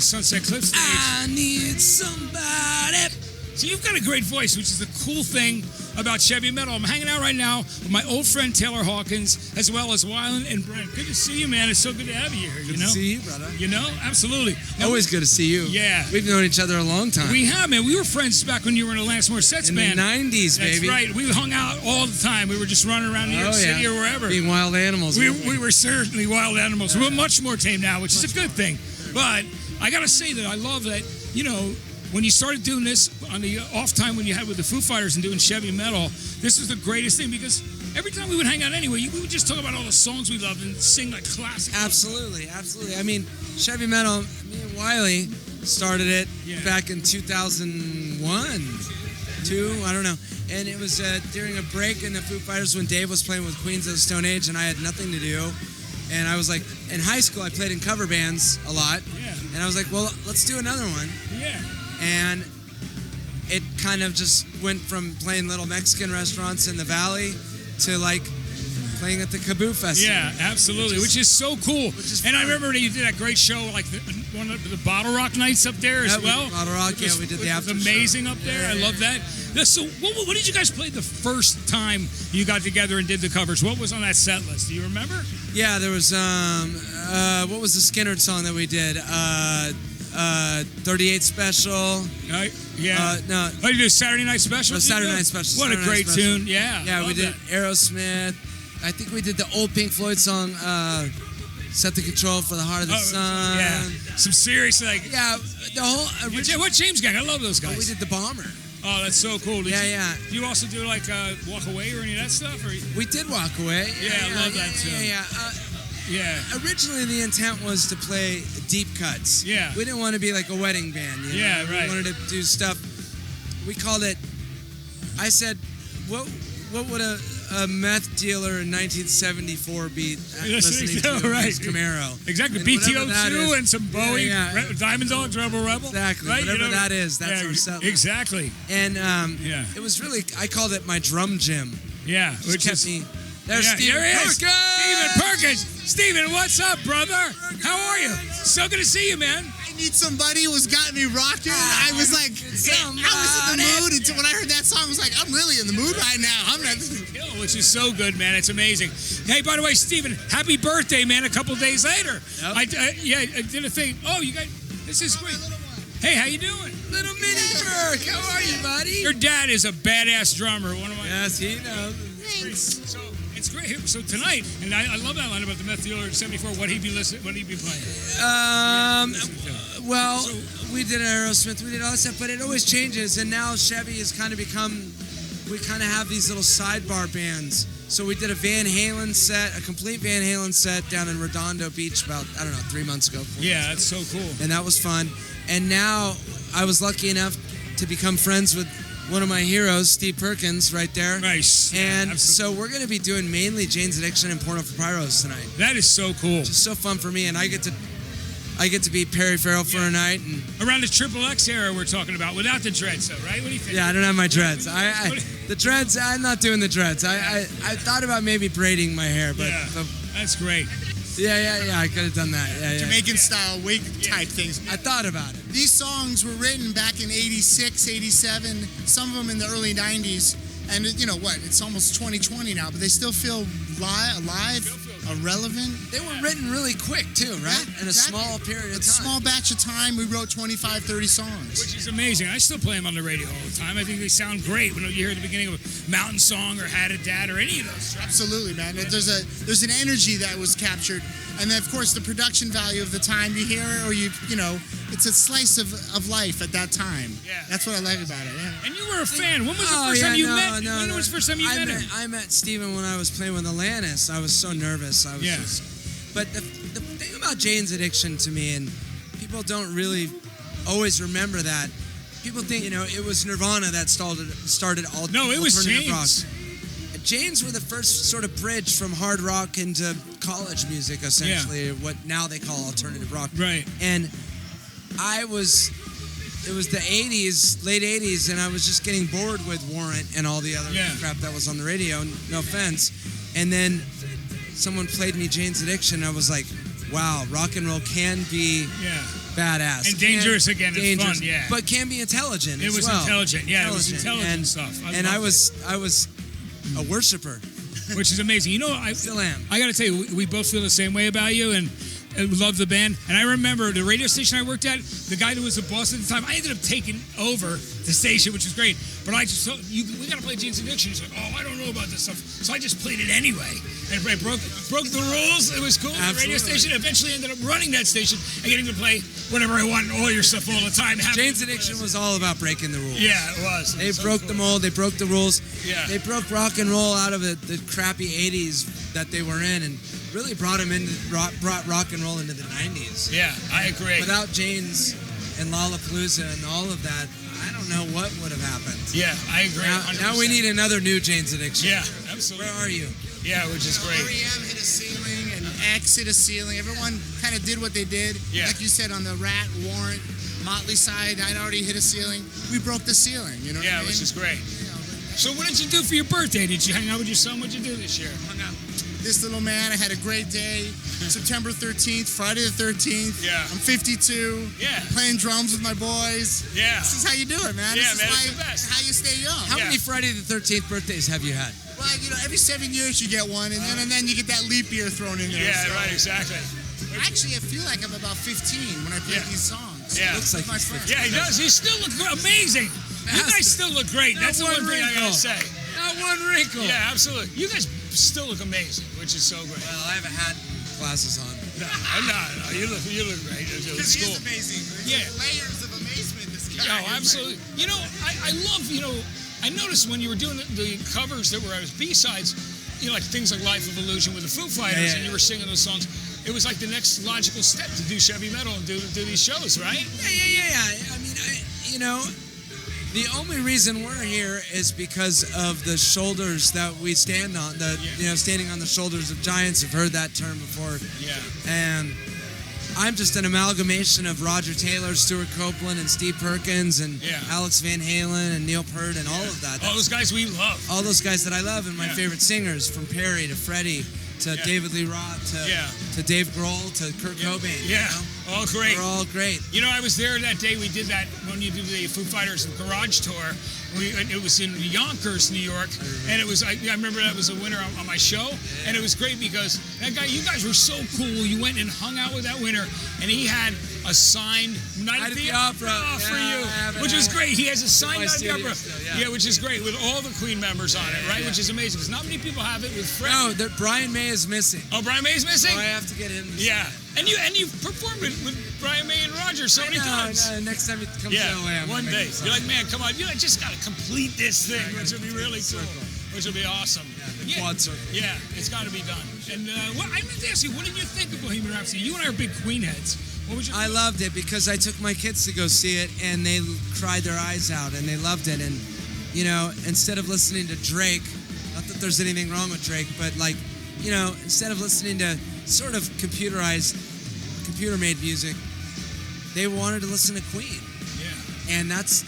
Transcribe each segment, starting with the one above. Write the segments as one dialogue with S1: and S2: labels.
S1: Sunset Cliff stage.
S2: I need somebody.
S1: So you've got a great voice, which is the cool thing about Chevy Metal. I'm hanging out right now with my old friend Taylor Hawkins, as well as Wiley and Brent. Good to see you, man. It's so good to have you here.
S2: Good to see you, brother.
S1: You know, absolutely.
S2: Now, always good to see you.
S1: Yeah.
S2: We've known each other a long time.
S1: We have, man. We were friends back when you were in the Alanis Morissette's band.
S2: In the 90s, baby.
S1: That's right. We hung out all the time. We were just running around New York City or wherever.
S2: Being wild animals.
S1: We were certainly wild animals. We're much more tame now, which is a good thing. But I got to say that I love that, you know, when you started doing this on the off time when you had with the Foo Fighters and doing Chevy Metal, this was the greatest thing because every time we would hang out anyway, we would just talk about all the songs we loved and sing like classics.
S2: Absolutely, absolutely. I mean, Chevy Metal, me and Wiley started it back in 2001, 2, I don't know. And it was during a break in the Foo Fighters when Dave was playing with Queens of the Stone Age and I had nothing to do. And I was like, in high school, I played in cover bands a lot.
S1: Yeah.
S2: And I was like, well, let's do another one.
S1: Yeah.
S2: And it kind of just went from playing little Mexican restaurants in the valley to like playing at the KAABOO Festival.
S1: Yeah, absolutely, which is so cool. And I remember that you did that great show, like one of the Bottle Rock nights up there as well.
S2: Bottle Rock, we did the after show.
S1: It was amazing up there. I love that. So what did you guys play the first time you got together and did the covers? What was on that set list? Do you remember?
S2: Yeah, there was, what was the Skinner song that we did? 38 Special.
S1: Yeah.
S2: No.
S1: Oh, you did Saturday Night Special?
S2: Saturday Night Special.
S1: What a great tune. Yeah.
S2: Yeah, we did Aerosmith. I think we did the old Pink Floyd song, Set the Control for the Heart of the Sun.
S1: Yeah. Some serious, like...
S2: Yeah, the whole...
S1: What James Gang? I love those guys.
S2: We did The Bomber.
S1: Oh, that's so cool.
S2: Do
S1: you also do, like, Walk Away or any of that stuff? Or...
S2: We did Walk Away.
S1: Yeah, I love that, too.
S2: Yeah. Originally, the intent was to play deep cuts.
S1: Yeah.
S2: We didn't want to be like a wedding band. You know?
S1: Yeah, right.
S2: We wanted to do stuff. We called it. I said, what would a meth dealer in 1974 be listening to?
S1: Right.
S2: Camaro.
S1: Exactly.
S2: And
S1: BTO2 and some Bowie.
S2: Yeah.
S1: Diamond Dogs, Rebel.
S2: Exactly.
S1: Right?
S2: Whatever that is, that's our set list.
S1: Exactly.
S2: And it was really. I called it my drum gym.
S1: Yeah.
S2: Which kept me. There's Steven Perkins.
S1: Steven Perkins. Steven, what's up, brother? How are you? So good to see you, man.
S3: I need somebody who's got me rocking. I was like, I was in the mood until when I heard that song. I was like, I'm really in the mood right now.
S1: Which is so good, man. It's amazing. Hey, by the way, Steven, happy birthday, man. A couple days later.
S2: Yep.
S1: I did a thing. Oh, you guys, this is great. Hey, how you doing?
S2: Little mini Perk. How are you, buddy?
S1: Your dad is a badass drummer. One of my.
S2: Yes, he knows.
S3: Thanks.
S1: So it's great. So tonight, and I love that line about the meth dealer in '74. What he'd be playing?
S2: Well, we did Aerosmith, we did all that stuff, but it always changes. And now Chevy has kind of become. We kind of have these little sidebar bands. So we did a Van Halen set, a complete Van Halen set down in Redondo Beach about 3 months ago.
S1: Yeah, that's so cool.
S2: And that was fun. And now I was lucky enough to become friends with one of my heroes, Steve Perkins, right there.
S1: Nice.
S2: And so we're going to be doing mainly Jane's Addiction and Porno for Pyros tonight.
S1: That is so cool.
S2: Just so fun for me, and I get to be Perry Farrell for a night. And
S1: around the XXX era we're talking about, without the dreads, though, right? What do you think?
S2: Yeah, I don't have my dreads. The dreads, I'm not doing the dreads. I thought about maybe braiding my hair, but
S1: that's great.
S2: Yeah, I could have done that. Yeah.
S3: Jamaican style wig type things.
S2: I thought about it.
S3: These songs were written back in 86, 87, some of them in the early 90s. And you know what? It's almost 2020 now, but they still feel alive, relevant.
S2: They were written really quick, too, right?
S3: Yeah,
S2: in a small period of time.
S3: A small batch of time, we wrote 25, 30 songs.
S1: Which is amazing. I still play them on the radio all the time. I think they sound great when you hear the beginning of a Mountain Song or Had a Dad or any of those tracks.
S3: Absolutely, man. There's an energy that was captured. And then, of course, the production value of the time you hear it, or you know, it's a slice of life at that time.
S1: Yeah.
S3: That's what I like about it, yeah.
S1: And you were a fan. When was the first time you met him? When was the first time you met him?
S2: I met Steven when I was playing with Alanis. I was so nervous. But the thing about Jane's Addiction to me, and people don't really always remember that, people think, it was Nirvana that started all
S1: No, it was
S2: alternative
S1: Jane's.
S2: rock. Jane's were the first sort of bridge from hard rock into college music, essentially, what now they call alternative rock.
S1: Right.
S2: And I was the 80s, late 80s, and I was just getting bored with Warrant and all the other crap that was on the radio, no offense. And then someone played me Jane's Addiction, and I was like, wow, rock and roll can be badass.
S1: And dangerous again, it's fun,
S2: But can be intelligent
S1: It was intelligent, it was intelligent stuff.
S2: I was a worshiper.
S1: Which is amazing. You know, I
S2: still am.
S1: I got to tell you, we both feel the same way about you, and love the band. And I remember the radio station I worked at, the guy that was the boss at the time, I ended up taking over the station, which was great. But I just thought, we got to play Jane's Addiction. He's like, oh, I don't know about this stuff. So I just played it anyway. And I broke the rules. It was cool. The radio station eventually ended up running that station and getting to play whatever I want, all your stuff all the time.
S2: Jane's Addiction was all about breaking the rules.
S1: Yeah, it was.
S2: They broke the mold. They broke the rules.
S1: Yeah.
S2: They broke rock and roll out of the crappy 80s that they were in and really brought rock and roll into the 90s.
S1: Yeah, I agree.
S2: Without Jane's and Lollapalooza and all of that, I don't know what would have happened.
S1: Yeah, I agree.
S2: Now we need another new Jane's Addiction.
S1: Yeah, absolutely.
S2: Where are you?
S1: Yeah, which is great.
S3: REM hit a ceiling and X hit a ceiling. Everyone kind of did what they did.
S1: Yeah.
S3: Like you said, on the Rat, Warrant, Motley side, I'd already hit a ceiling. We broke the ceiling, you know what I mean?
S1: Which is great. So what did you do for your birthday? Did you hang out with your son? What did you do this year?
S3: Hung out. This little man, I had a great day. September 13th, Friday the 13th.
S1: Yeah.
S3: I'm 52.
S1: Yeah.
S3: Playing drums with my boys.
S1: Yeah.
S3: This is how you do it, man.
S1: Yeah,
S3: this
S1: man,
S3: is
S1: it's the best.
S3: how you stay young.
S2: How many Friday the 13th birthdays have you had?
S3: Well, every 7 years you get one, and then you get that leap year thrown in there.
S1: Yeah,
S3: so.
S1: right, exactly.
S3: Actually, I feel like I'm about 15 when I play these songs.
S1: Yeah.
S2: Looks like
S3: my
S2: he's
S3: friends.
S2: 50.
S1: Yeah, he does. He still looks amazing. You guys still look great. That's the one thing I gotta say.
S2: Not one wrinkle.
S1: Yeah, absolutely. You guys still look amazing, which is so great.
S2: Well, I have a hat and glasses on.
S1: No, you look great. It's
S3: Because he
S1: cool.
S3: is amazing.
S1: Yeah.
S3: Layers of amazement, this guy.
S1: Oh, absolutely. You know, I love, I noticed when you were doing the covers that were as B-sides, like things like Life of Illusion with the Foo Fighters, and you were singing those songs. It was like the next logical step to do Chevy Metal and do these shows, right?
S2: Yeah. I mean, the only reason we're here is because of the shoulders that we stand on. Standing on the shoulders of giants. I've heard that term before.
S1: Yeah.
S2: And I'm just an amalgamation of Roger Taylor, Stuart Copeland, and Steve Perkins, and Alex Van Halen, and Neil Peart, and all of that.
S1: All those guys we love.
S2: All those guys that I love, and my favorite singers, from Perry to Freddie to David Lee Roth to Dave Grohl to Kurt Cobain.
S1: Yeah, all great.
S2: They're all great.
S1: I was there that day we did that when you did the Foo Fighters Garage Tour. It was in Yonkers, New York, and it was. I remember that was a winner on my show, and it was great because you guys were so cool. You went and hung out with that winner, and he had a signed Night at the Opera for you, which was great. He has a signed Night at the Opera, which is great with all the Queen members on it, right? Which is amazing because not many people have it with Fred.
S2: No, Brian May is missing.
S1: Oh, Brian May is missing.
S2: So I have to get him.
S1: And you performed it with Brian May and Roger so many times.
S2: Next time it comes to LA,
S1: one day. You're like, man, come on, just gotta complete this thing, which would be really cool, which would be awesome.
S2: The quad circle.
S1: Yeah, it's got to be done. And I meant to ask you, what did you think of Bohemian Rhapsody? You and I are big Queen heads. What was your?
S2: I loved it because I took my kids to go see it, and they cried their eyes out, and they loved it. And instead of listening to Drake, not that there's anything wrong with Drake, but instead of listening to sort of computer-made music, they wanted to listen to Queen. Yeah. And that's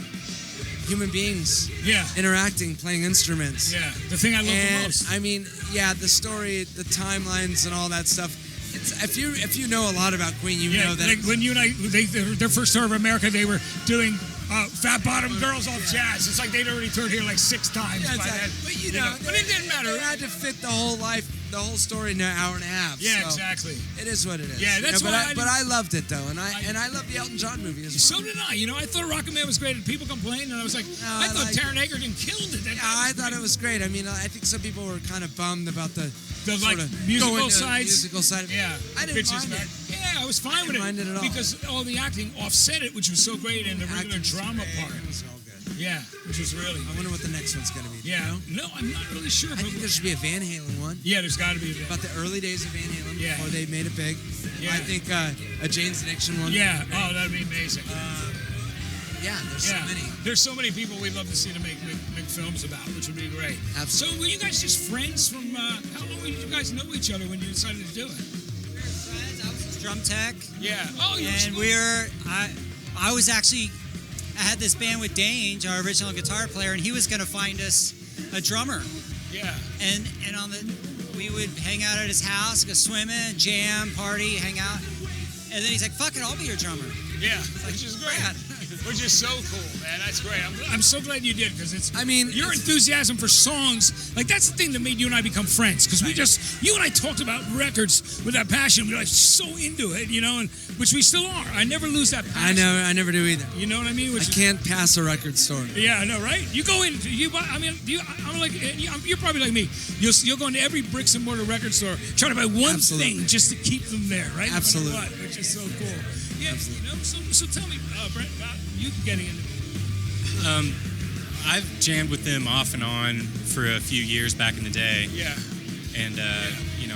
S2: human beings interacting, playing instruments.
S1: Yeah, the thing I love the most.
S2: I mean, the story, the timelines and all that stuff. If you know a lot about Queen, know that.
S1: Like when you and I, their first tour of America, they were doing Fat Bottom Girls off jazz. It's like they'd already toured here like 6 times by then.
S2: But
S1: but it didn't matter.
S2: They had to fit the whole story in an hour and a half.
S1: Yeah,
S2: so
S1: exactly.
S2: It is what it is.
S1: Yeah, that's why.
S2: But I loved it though, and I love the Elton John movie as well.
S1: So did I. I thought Rocket Man was great, and people complained, and I was like, I thought Taron Egerton killed it.
S2: I thought it was great. I mean, I think some people were kind of bummed about the
S1: like musical side.
S2: Yeah, I didn't mind it.
S1: Yeah, I was fine with it.
S2: Mind it at all.
S1: Because all the acting offset it, which was so great, and the regular drama part.
S2: It was all good.
S1: Yeah, which was really.
S2: I wonder what the next one's gonna be.
S1: Yeah, no, I'm not really sure.
S2: I think there should be a Van Halen one.
S1: Yeah, there's got to be
S2: about the early days of Van Halen before they made it big.
S1: Yeah.
S2: I think a Jane's Addiction one.
S1: Yeah. Oh, that'd be amazing.
S2: There's so many.
S1: There's so many people we'd love to see to make films about, which would be great.
S2: Absolutely.
S1: So were you guys just friends from? How long did you guys know each other when you decided to do it?
S4: We were friends. I was his drum tech.
S1: Yeah. Oh, you
S4: and we were. I was actually I had this band with Dange, our original guitar player, and he was going to find us a drummer.
S1: Yeah.
S4: And we would hang out at his house, go swimming, jam, party, hang out. And then he's like, fuck it, I'll be your drummer.
S1: Yeah, which is great. Which is so cool, man. That's great. I'm so glad you did, because it's.
S2: I mean,
S1: your enthusiasm for songs, like that's the thing that made you and I become friends. Because you and I talked about records with that passion. We were like so into it, and which we still are. I never lose that passion.
S2: I never do either.
S1: You know what I mean?
S2: I can't pass a record store.
S1: Yeah, I know, right? You go in, I'm like, you're probably like me. You'll go into every bricks and mortar record store, try to buy one thing just to keep them there, right?
S2: Absolutely.
S1: No matter what, which is so cool. Yeah, so tell me, Brent, about you getting into it.
S5: I've jammed with them off and on for a few years back in the day.
S1: Yeah.
S5: And,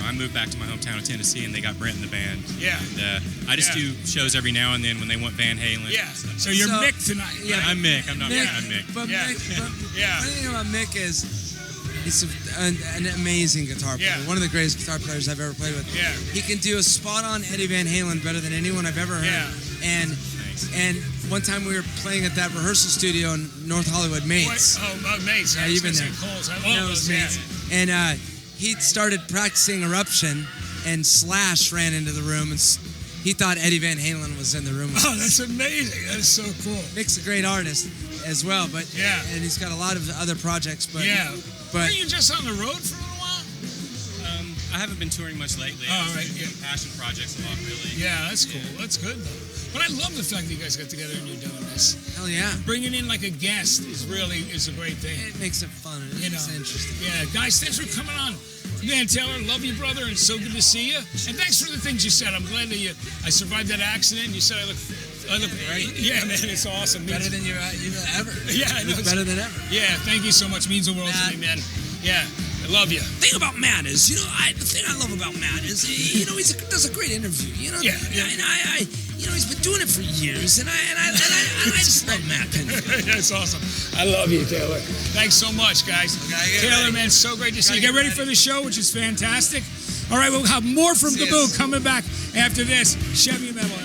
S5: I moved back to my hometown of Tennessee, and they got Brent in the band.
S1: Yeah.
S5: And I just do shows every now and then when they want Van Halen.
S1: Yeah. So you're Mick tonight.
S2: Yeah,
S1: right?
S5: I'm Mick. I'm not Brent. I'm Mick.
S2: But Mick, the funny thing about Mick is he's an amazing guitar player.
S1: Yeah.
S2: One of the greatest guitar players I've ever played with.
S1: Yeah.
S2: He can do a spot-on Eddie Van Halen better than anyone I've ever heard.
S1: Yeah.
S2: And one time we were playing at that rehearsal studio in North Hollywood, Mates.
S1: Mates.
S2: Yeah, you've been there.
S1: It was Mates.
S2: And he started practicing Eruption, and Slash ran into the room, and he thought Eddie Van Halen was in the room with us.
S1: That's amazing. That's so cool.
S2: Mick's a great artist as well, but and he's got a lot of other projects. But
S1: Are you just on the road for a little while?
S5: I haven't been touring much lately.
S1: Oh, right.
S5: Doing passion projects a lot, really.
S1: Yeah, that's cool. That's good, though. But I love the fact that you guys got together and you're doing this.
S2: Hell yeah.
S1: Bringing in like a guest is a great thing.
S2: It makes it fun. It's interesting.
S1: Yeah, guys, thanks for coming on. Man, Taylor, love you, brother, and so good to see you. And thanks for the things you said. I'm glad that I survived that accident. You said I look great. Yeah, man, it's awesome.
S2: Better than you ever.
S1: Yeah, I know.
S2: Better than ever.
S1: Yeah, thank you so much. Means the world to me, man. Yeah, I love you.
S2: The thing about Matt is, the thing I love about Matt is, he does a great interview.
S1: Yeah.
S2: And he's been doing it for years, and I just love Matt Penfield.
S1: That's awesome. I love you, Taylor. Thanks so much, guys. Taylor, man, so great to see you. Get ready for the show, which is fantastic. All right, we'll have more from KAABOO coming back after this. Chevy Metal.